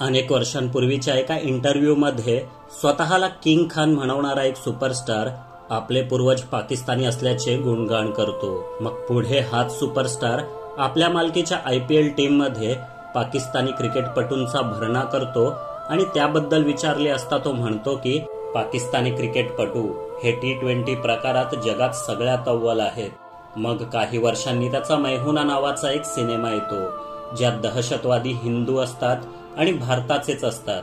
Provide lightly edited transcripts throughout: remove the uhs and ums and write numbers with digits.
अनेक वर्षांपूर्वीच्या एका इंटरव्ह्यूमध्ये स्वतःला किंग खान म्हणवणारा एक सुपरस्टार आपले पूर्वज पाकिस्तानी असल्याचे गुणगान करतो. मग पुढे हाच सुपरस्टार आपल्या मालकीच्या IPL टीममध्ये पाकिस्तानी क्रिकेटपटूंचा भरणा करतो आणि त्याबद्दल विचारले असता तो म्हणतो की पाकिस्तानी क्रिकेटपटू हे T20 प्रकारात जगात सगळ्यात अव्वल आहेत. मग काही वर्षांनी त्याचा मैहुना नावाचा एक सिनेमा येतो ज्यात दहशतवादी हिंदू असतात आणि भारताचेच असतात.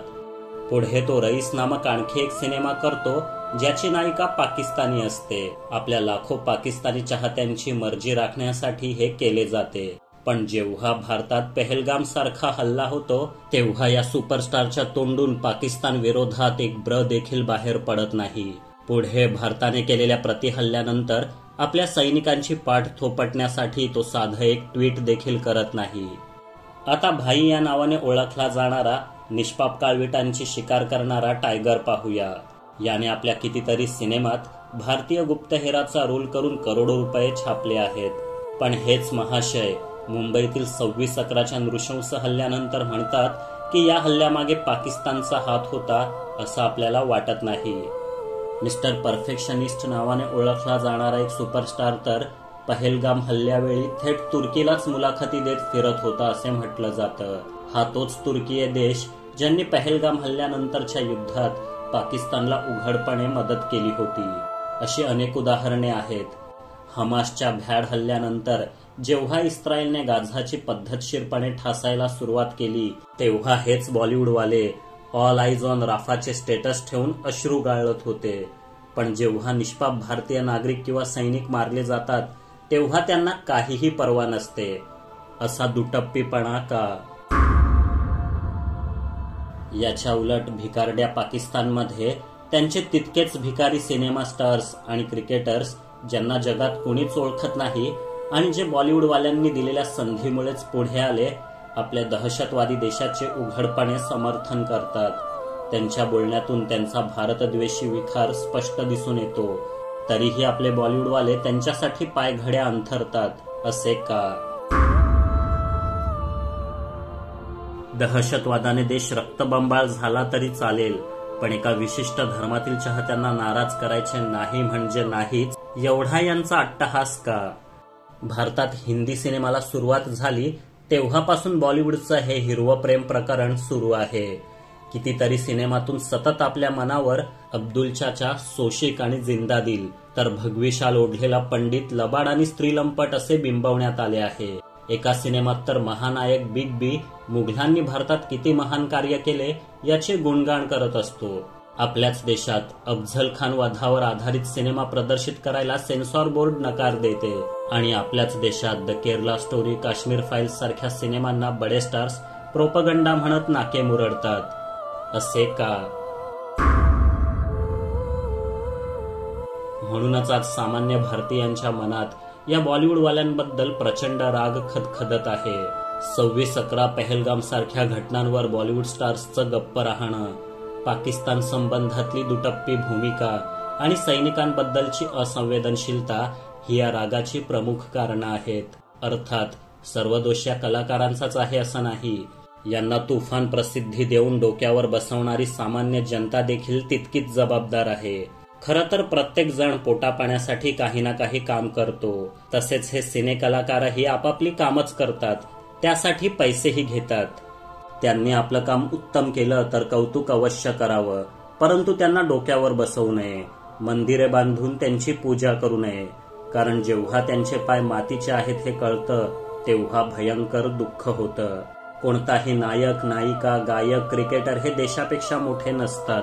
पुढे तो रईस नामक आणखी एक सिनेमा करतो ज्याची नायिका पाकिस्तानी असते. आपल्या लाखो पाकिस्तानी चाहत्यांची मर्जी राखण्यासाठी हे केले जाते. पण जेव्हा भारतात पहलगाम सारखा हल्ला होतो तेव्हा या सुपरस्टारच्या तोंडून पाकिस्तान विरोधात एक ब्र देखील बाहेर पडत नाही. पुढे भारताने केलेल्या प्रतिहल्ल्यानंतर आपल्या सैनिकांची पाठ थोपटण्यासाठी तो साधं एक ट्विट देखील करत नाही. आता भाई या नावाने ओळखला जाणारा निष्पाप काळविटांची शिकार करणारा टायगर पाहूया. याने आपल्या कितीतरी सिनेमात भारतीय गुप्तहेराचा रोल करून करोडो रुपये छापले आहेत. पण हेच महाशय मुंबईतील 26/11च्या नृशंस हल्ल्यानंतर म्हणतात की या हल्ल्यामागे पाकिस्तानचा हात होता असं आपल्याला वाटत नाही. मिस्टर परफेक्शनिस्ट नावाने ओळखला जाणारा एक सुपरस्टार तर पहलगाम हल्ल्यावेळी थेट तुर्कीलाच मुलाखती देत फिरत होता असे म्हटलं जातं. हा तोच तुर्कीय देश ज्यांनी पहलगाम हल्ल्यानंतरच्या युद्धात पाकिस्तानला उघडपणे मदत केली होती. अशी अनेक उदाहरणे आहेत. हमासच्या भ्याड हल्ल्यानंतर जेव्हा इस्रायलने गाझाची पद्धतशीरपणे ठासायला सुरुवात केली तेव्हा हेच बॉलिवूडवाले ऑल आईज ऑन राफाचे स्टेटस ठेवून अश्रू गाळत होते. पण जेव्हा निष्पाप भारतीय नागरिक किंवा सैनिक मारले जातात तेव्हा त्यांना काहीही पर्वा नसते. असा दुटप्पीपणा का? याच्या उलट भिकारड्या पाकिस्तानमध्ये त्यांचे तितकेच भिकारी सिनेमा स्टार्स आणि क्रिकेटर्स ज्यांना जगात कोणीच ओळखत नाही आणि जे बॉलिवूडवाल्यांनी दिलेल्या संधीमुळेच पुढे आले आपल्या दहशतवादी देशाचे उघडपणे समर्थन करतात. त्यांच्या बोलण्यातून त्यांचा भारतद्वेषी विखार स्पष्ट दिसून येतो. तरीही आपले बॉलिवूडवाले त्यांच्यासाठी पायघड्या अंथरतात. असे का? दहशतवादाने देश रक्तबंबाळ झाला तरी चालेल पण एका विशिष्ट धर्मातील चाहत्यांना नाराज करायचे नाही म्हणजे नाहीच एवढा यांचा अट्टहास का? भारतात हिंदी सिनेमाला सुरुवात झाली तेव्हापासून बॉलिवूडचं हे हिरवं प्रेम प्रकरण सुरू आहे. कितीतरी सिनेमातून सतत आपल्या मनावर अब्दुल चाचा, सोशिक आणि जिंदा दिल तर भगवी शाल ओढलेला पंडित, लबाड आणि स्त्रीलंपट असे बिंबवण्यात आले आहे. एका सिनेमात तर महानायक बिग बी मुघलांनी भारतात किती महान कार्य केले याचे गुणगान करत असतो. आपल्याच देशात अफझल खान वधावर आधारित सिनेमा प्रदर्शित करायला सेन्सॉर बोर्ड नकार देते आणि आपल्याच देशात the Kerala story, Kashmir files सारख्या सिनेमांना बडे स्टार्स प्रोपगंडा म्हणत नाके मुरडतात. असे का? म्हणूनच आज सामान्य भारतीयांच्या मनात या बॉलिवूडवाल्यांबद्दल प्रचंड राग खदखदत आहे. 26/11 पहलगाम सारख्या घटनांवर बॉलिवूड स्टार्सचं गप्प राहणं, पाकिस्तान संबंधातली दुटप्पी भूमिका आणि सैनिकांबद्दलची असंवेदनशीलता ही या रागाची प्रमुख कारणं आहेत. अर्थात सर्व दोष या कलाकारांचाच आहे असं नाही. यांना तुफान प्रसिद्धी देऊन डोक्यावर बसवणारी सामान्य जनता देखील तितकीच जबाबदार आहे. खरं तर प्रत्येक जण पोटापाण्यासाठी काही ना काही काम करतो. तसेच हे सिने कलाकारही आपापली कामच करतात, त्यासाठी पैसेही घेतात. त्यांनी आपलं काम उत्तम केलं तर कौतुक अवश्य करावं, परंतु त्यांना डोक्यावर बसवू नये, मंदिरे बांधून त्यांची पूजा करू नये. कारण जेव्हा त्यांचे पाय मातीचे आहेत हे कळतं तेव्हा भयंकर दुःख होतं. कोणताही नायक, नायिका, गायक, क्रिकेटर हे देशापेक्षा मोठे नसतात.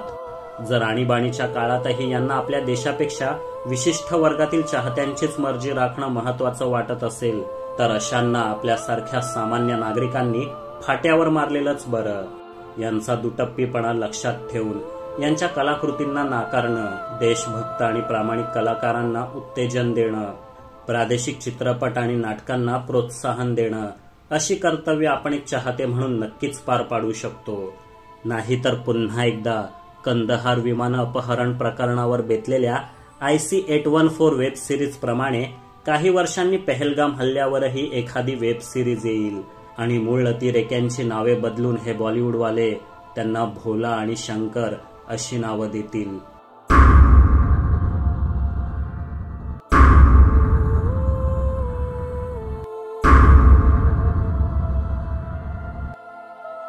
जर आणीबाणीच्या काळातही यांना आपल्या देशापेक्षा विशिष्ट वर्गातील चाहत्यांचीच मर्जी राखणं महत्वाचं वाटत असेल तर अशांना आपल्यासारख्या सामान्य नागरिकांनी फाट्यावर मारलेलंच बरं. यांचा दुटप्पीपणा लक्षात ठेवून यांच्या कलाकृतींना नाकारणं, देशभक्त आणि प्रामाणिक कलाकारांना उत्तेजन देणं, प्रादेशिक चित्रपट आणि नाटकांना प्रोत्साहन देणं अशी कर्तव्य आपण एक चाहते म्हणून नक्कीच पार पाडू शकतो. नाहीतर पुन्हा एकदा कंदहार विमान अपहरण प्रकरणावर बेतलेल्या IC-814 वेब सिरीज प्रमाणे काही वर्षांनी पहलगाम हल्ल्यावरही एखादी वेब सिरीज येईल आणि मूळ अतिरेक्यांची नावे बदलून हे बॉलिवूडवाले त्यांना भोला आणि शंकर अशी नावं देतील.